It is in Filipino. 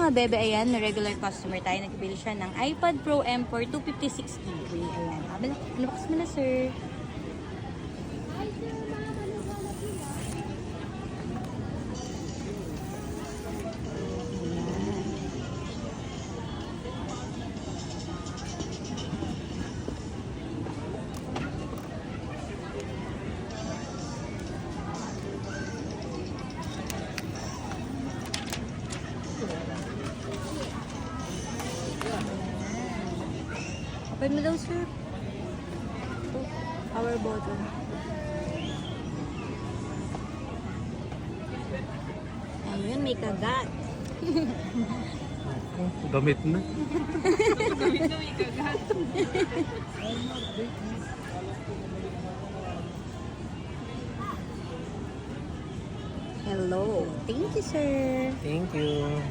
mga bebe, ayan, na regular customer tayo. Nagpili siya ng iPad Pro M4 256GB. Ayan. Unbox mo na, sir. Open mo daw, sir. Ito, power button. Ayun, may kagat. Damit na. Damit na may kagat. Hello. Thank you, sir. Thank you.